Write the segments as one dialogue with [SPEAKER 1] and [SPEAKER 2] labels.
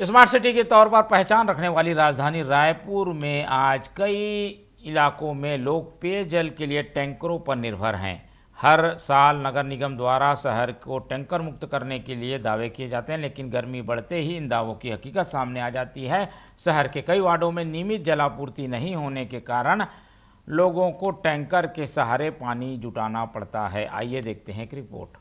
[SPEAKER 1] Smart city के तौर पर पहचान रखने वाली राजधानी रायपुर में आज कई इलाकों में लोग पेयजल के लिए टैंकरों पर निर्भर हैं। हर साल नगर निगम द्वारा शहर को टैंकर मुक्त करने के लिए दावे किए जाते हैं, लेकिन गर्मी बढ़ते ही इन दावों की हकीकत सामने आ जाती है। शहर के कई वार्डों में नियमित जलापूर्ति नहीं होने के कारण लोगों को टैंकर के सहारे पानी जुटाना पड़ता है। आइए देखते हैं एक रिपोर्ट।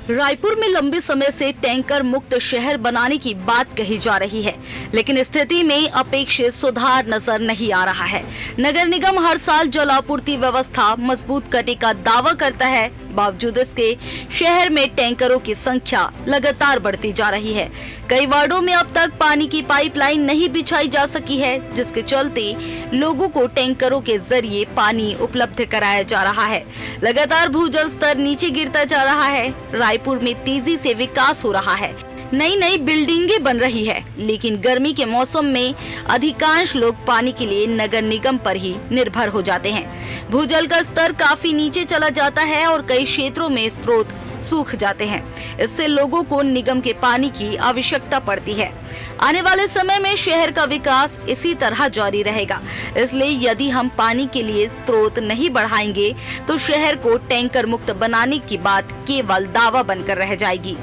[SPEAKER 2] रायपुर में लंबे समय से टैंकर मुक्त शहर बनाने की बात कही जा रही है, लेकिन स्थिति में अपेक्षित सुधार नजर नहीं आ रहा है। नगर निगम हर साल जल आपूर्ति व्यवस्था मजबूत करने का दावा करता है, बावजूद इसके शहर में टैंकरों की संख्या लगातार बढ़ती जा रही है। कई वार्डों में अब तक पानी की पाइपलाइन नहीं बिछाई जा सकी है, जिसके चलते लोगों को टैंकरों के जरिए पानी उपलब्ध कराया जा रहा है। लगातार भूजल स्तर नीचे गिरता जा रहा है। रायपुर में तेजी से विकास हो रहा है, नई नई बिल्डिंगें बन रही है, लेकिन गर्मी के मौसम में अधिकांश लोग पानी के लिए नगर निगम पर ही निर्भर हो जाते हैं। भूजल का स्तर काफी नीचे चला जाता है और कई क्षेत्रों में स्रोत सूख जाते हैं। इससे लोगों को निगम के पानी की आवश्यकता पड़ती है। आने वाले समय में शहर का विकास इसी तरह जारी रहेगा, इसलिए यदि हम पानी के लिए स्रोत नहीं बढ़ाएंगे तो शहर को टैंकर मुक्त बनाने की बात केवल दावा बनकर रह जाएगी।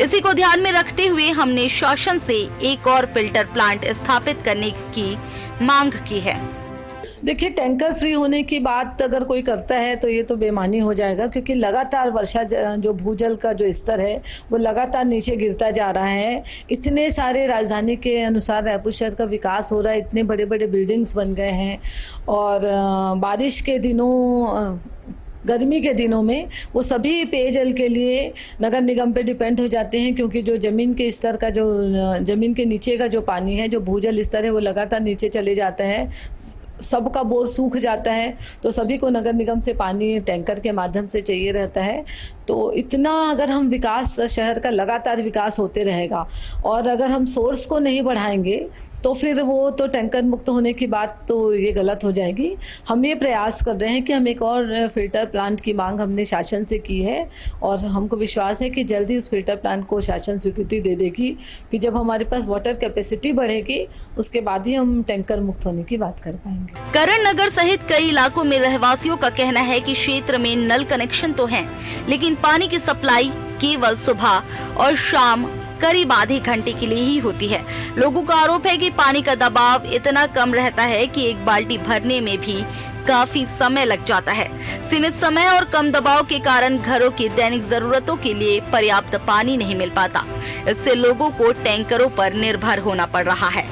[SPEAKER 2] इसी को ध्यान में रखते हुए हमने शासन से एक और फिल्टर प्लांट स्थापित करने की मांग की है।
[SPEAKER 3] देखिए, टैंकर फ्री होने की बात अगर कोई करता है तो ये तो बेईमानी हो जाएगा, क्योंकि लगातार वर्षा जो भूजल का जो स्तर है वो लगातार नीचे गिरता जा रहा है। इतने सारे राजधानी के अनुसार रायपुर शहर का विकास हो रहा है, इतने बड़े बड़े बिल्डिंग्स बन गए हैं और बारिश के दिनों गर्मी के दिनों में वो सभी पेयजल के लिए नगर निगम पे डिपेंड हो जाते हैं, क्योंकि जो ज़मीन के स्तर का जो ज़मीन के नीचे का जो पानी है, जो भूजल स्तर है वो लगातार नीचे चले जाता है। सबका बोर सूख जाता है, तो सभी को नगर निगम से पानी टैंकर के माध्यम से चाहिए रहता है। तो इतना अगर हम विकास, शहर का लगातार विकास होते रहेगा और अगर हम सोर्स को नहीं बढ़ाएंगे तो फिर वो तो टैंकर मुक्त होने की बात तो ये गलत हो जाएगी। हम ये प्रयास कर रहे हैं कि हम एक और फिल्टर प्लांट की मांग हमने शासन से की है और हमको विश्वास है कि जल्दी उस फिल्टर प्लांट को शासन स्वीकृति दे देगी। फिर जब हमारे पास वाटर कैपेसिटी बढ़ेगी उसके बाद ही हम टैंकर मुक्त होने की बात कर पाएंगे।
[SPEAKER 2] करण नगर सहित कई इलाकों में रहवासियों का कहना है कि क्षेत्र में नल कनेक्शन तो हैं, लेकिन पानी की सप्लाई केवल सुबह और शाम करीब आधे घंटे के लिए ही होती है। लोगों का आरोप है कि पानी का दबाव इतना कम रहता है कि एक बाल्टी भरने में भी काफी समय लग जाता है। सीमित समय और कम दबाव के कारण घरों की दैनिक जरूरतों के लिए पर्याप्त पानी नहीं मिल पाता। इससे लोगों को टैंकरों पर निर्भर होना पड़ रहा है।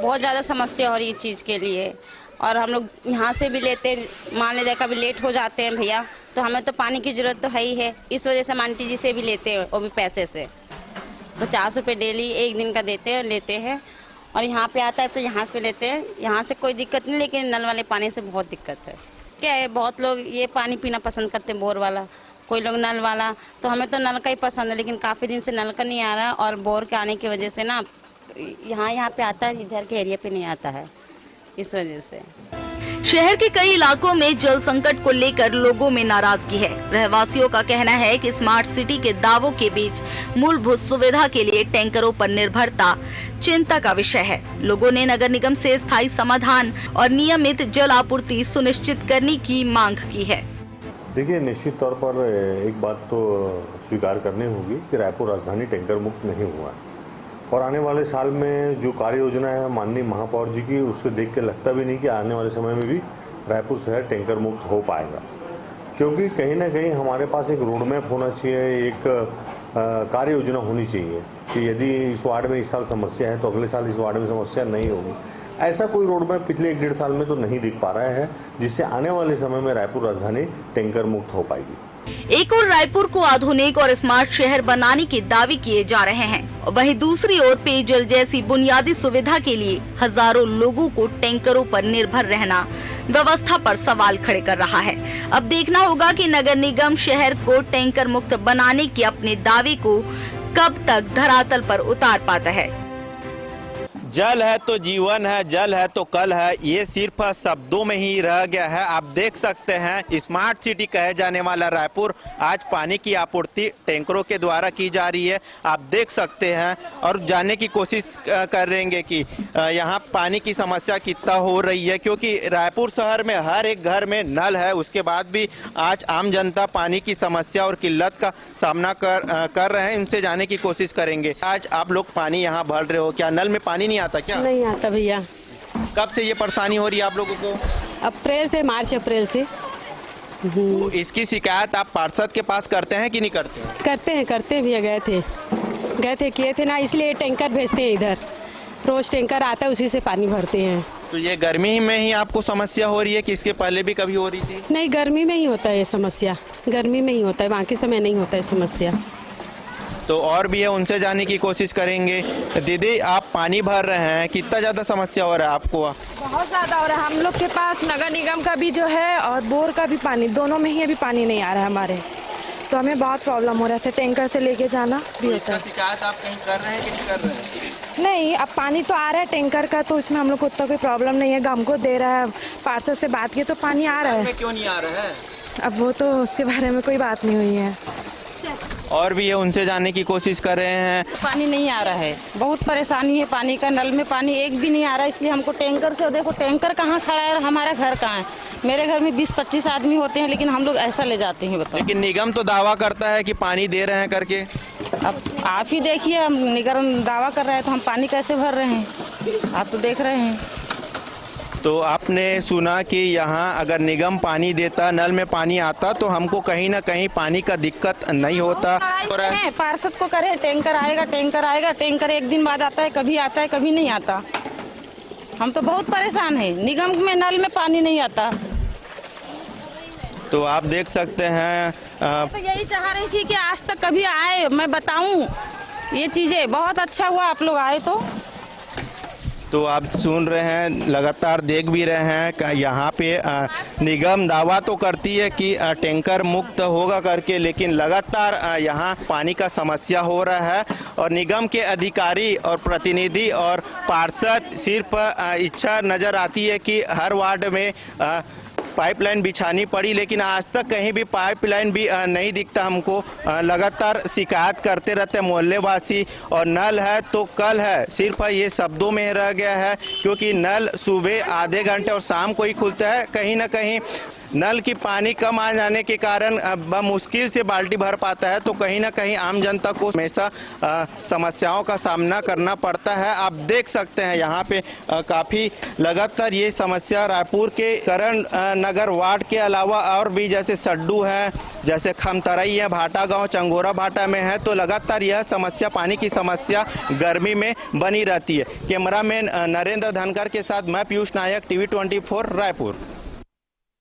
[SPEAKER 4] बहुत ज़्यादा समस्या हो रही है इस चीज़ के लिए, और हम लोग यहाँ से भी लेते, मान लीजिए कभी लेट हो जाते हैं भैया, तो हमें तो पानी की ज़रूरत तो है ही है। इस वजह से आंटी जी से भी लेते हैं, वो भी पैसे से 50 रुपये डेली एक दिन का लेते हैं और यहाँ पे आता है तो यहाँ पे लेते हैं। यहाँ से कोई दिक्कत नहीं, लेकिन नल वाले पानी से बहुत दिक्कत है। क्या है, बहुत लोग ये पानी पीना पसंद करते हैं, बोर वाला, कोई लोग नल वाला। तो हमें तो नल का ही पसंद है, लेकिन काफ़ी दिन से नल का नहीं आ रहा है और बोर के आने की वजह से ना यहाँ पे आता है, इधर के एरिया पे नहीं आता है, इस वजह से।
[SPEAKER 2] शहर के कई इलाकों में जल संकट को लेकर लोगों में नाराजगी है। रहवासियों का कहना है कि स्मार्ट सिटी के दावों के बीच मूलभूत सुविधा के लिए टैंकरों पर निर्भरता चिंता का विषय है। लोगों ने नगर निगम से स्थायी समाधान और नियमित जल आपूर्ति सुनिश्चित करने की मांग की है।
[SPEAKER 5] देखिए, निश्चित तौर पर एक बात तो स्वीकार करनी होगी कि रायपुर राजधानी टैंकर मुक्त नहीं हुआ है और आने वाले साल में जो कार्य योजना है माननीय महापौर जी की, उससे देख के लगता भी नहीं कि आने वाले समय में भी रायपुर शहर टैंकर मुक्त हो पाएगा, क्योंकि कहीं ना कहीं हमारे पास एक रोड मैप होना चाहिए, एक कार्य योजना होनी चाहिए कि यदि इस वार्ड में इस साल समस्या है तो अगले साल इस वार्ड में समस्या नहीं होगी। ऐसा कोई रोड मैप पिछले 1-1.5 साल में तो नहीं दिख पा रहा है, जिससे आने वाले समय में रायपुर राजधानी टैंकर मुक्त हो पाएगी।
[SPEAKER 2] एक और रायपुर को आधुनिक और स्मार्ट शहर बनाने के दावे किए जा रहे हैं, वहीं दूसरी ओर पेयजल जैसी बुनियादी सुविधा के लिए हजारों लोगों को टैंकरों पर निर्भर रहना व्यवस्था पर सवाल खड़े कर रहा है। अब देखना होगा कि नगर निगम शहर को टैंकर मुक्त बनाने के अपने दावे को कब तक धरातल पर उतार पाता है।
[SPEAKER 6] जल है तो जीवन है, जल है तो कल है, ये सिर्फ शब्दों में ही रह गया है। आप देख सकते हैं स्मार्ट सिटी कहे जाने वाला रायपुर आज पानी की आपूर्ति टैंकरों के द्वारा की जा रही है। आप देख सकते हैं और जानने की कोशिश करेंगे कि यहाँ पानी की समस्या कितना हो रही है, क्योंकि रायपुर शहर में हर एक घर में नल है। उसके बाद भी आज आम जनता पानी की समस्या और किल्लत का सामना कर रहे हैं। इनसे जाने की कोशिश करेंगे। आज आप लोग पानी यहाँ भर रहे हो, क्या नल में पानी नहीं आता क्या?
[SPEAKER 7] नहीं आता भैया।
[SPEAKER 6] कब से ये परेशानी हो रही है आप लोगों को?
[SPEAKER 7] अप्रैल से, मार्च अप्रैल से।
[SPEAKER 6] तो इसकी शिकायत आप पार्षद के पास करते हैं कि नहीं करते?
[SPEAKER 7] करते हैं भैया। गए थे किए थे ना, इसलिए टैंकर भेजते हैं इधर। रोज टैंकर आता है, उसी से पानी भरते हैं।
[SPEAKER 6] तो ये गर्मी में ही आपको समस्या हो रही है कि इसके पहले भी कभी हो रही थी?
[SPEAKER 7] नहीं, गर्मी में ही होता है ये समस्या। गर्मी में ही होता है, बाकी समय नहीं होता है समस्या।
[SPEAKER 6] तो और भी है, उनसे जाने की कोशिश करेंगे। दीदी, आप पानी भर रहे हैं, कितना ज़्यादा समस्या हो रहा है आपको?
[SPEAKER 8] बहुत ज़्यादा हो रहा है। हम लोग के पास नगर निगम का भी जो है और बोर का भी पानी, दोनों में ही अभी पानी नहीं आ रहा है हमारे, तो हमें बहुत प्रॉब्लम हो रहा है। टैंकर से लेके जाना भी होता है।
[SPEAKER 6] शिकायत आप कहीं कर रहे हैं कि नहीं कर रहे हैं?
[SPEAKER 8] नहीं, अब पानी तो आ रहा है टैंकर का, तो इसमें हम लोग को उतना कोई प्रॉब्लम नहीं है। हमको दे रहा है, पार्षद से बात की तो पानी आ रहा है।
[SPEAKER 6] क्यों नहीं आ रहा है?
[SPEAKER 8] अब वो तो उसके बारे में कोई बात नहीं हुई है।
[SPEAKER 6] और भी है, उनसे जाने की कोशिश कर रहे हैं।
[SPEAKER 4] पानी नहीं आ रहा है, बहुत परेशानी है पानी का। नल में पानी एक भी नहीं आ रहा है, इसलिए हमको टैंकर से, देखो टैंकर कहाँ खड़ा है, हमारा घर कहाँ है। मेरे घर में 20-25 आदमी होते हैं, लेकिन हम लोग ऐसा ले जाते हैं। बताओ।
[SPEAKER 6] लेकिन निगम तो दावा करता है कि पानी दे रहे हैं करके।
[SPEAKER 4] अब आप ही देखिए, हम निगम दावा कर रहे हैं तो हम पानी कैसे भर रहे हैं, आप तो देख रहे हैं।
[SPEAKER 6] तो आपने सुना कि यहाँ अगर निगम पानी देता, नल में पानी आता, तो हमको कहीं ना कहीं पानी का दिक्कत नहीं होता।
[SPEAKER 4] पार्षद को करे, टैंकर आएगा, टैंकर एक दिन बाद आता है, कभी नहीं आता। हम तो बहुत परेशान हैं, निगम में नल में पानी नहीं आता।
[SPEAKER 6] तो आप देख सकते हैं।
[SPEAKER 4] तो यही चाह रही थी कि आज तक कभी आए, मैं बताऊं ये चीज़ें। बहुत अच्छा हुआ आप लोग आए।
[SPEAKER 6] तो आप सुन रहे हैं, लगातार देख भी रहे हैं, यहाँ पे निगम दावा तो करती है कि टैंकर मुक्त होगा करके, लेकिन लगातार यहाँ पानी का समस्या हो रहा है। और निगम के अधिकारी और प्रतिनिधि और पार्षद सिर्फ इच्छा नज़र आती है कि हर वार्ड में पाइपलाइन बिछानी पड़ी, लेकिन आज तक कहीं भी पाइपलाइन भी नहीं दिखता हमको। लगातार शिकायत करते रहते मोहल्ले वासी। और नल है तो कल है, सिर्फ ये शब्दों में रह गया है, क्योंकि नल सुबह आधे घंटे और शाम को ही खुलता है। कहीं ना कहीं नल की पानी कम आ जाने के कारण मुश्किल से बाल्टी भर पाता है। तो कहीं ना कहीं आम जनता को हमेशा समस्याओं का सामना करना पड़ता है। आप देख सकते हैं यहाँ पे काफ़ी लगातार ये समस्या रायपुर के करण नगर वार्ड के अलावा और भी जैसे सड्डू है, जैसे खमतरई है, भाटा गांव, चंगोरा भाटा में है। तो लगातार यह समस्या, पानी की समस्या गर्मी में बनी रहती है। कैमरामैन नरेंद्र धनकर के साथ मैं पीयूष नायक, TV 24 रायपुर।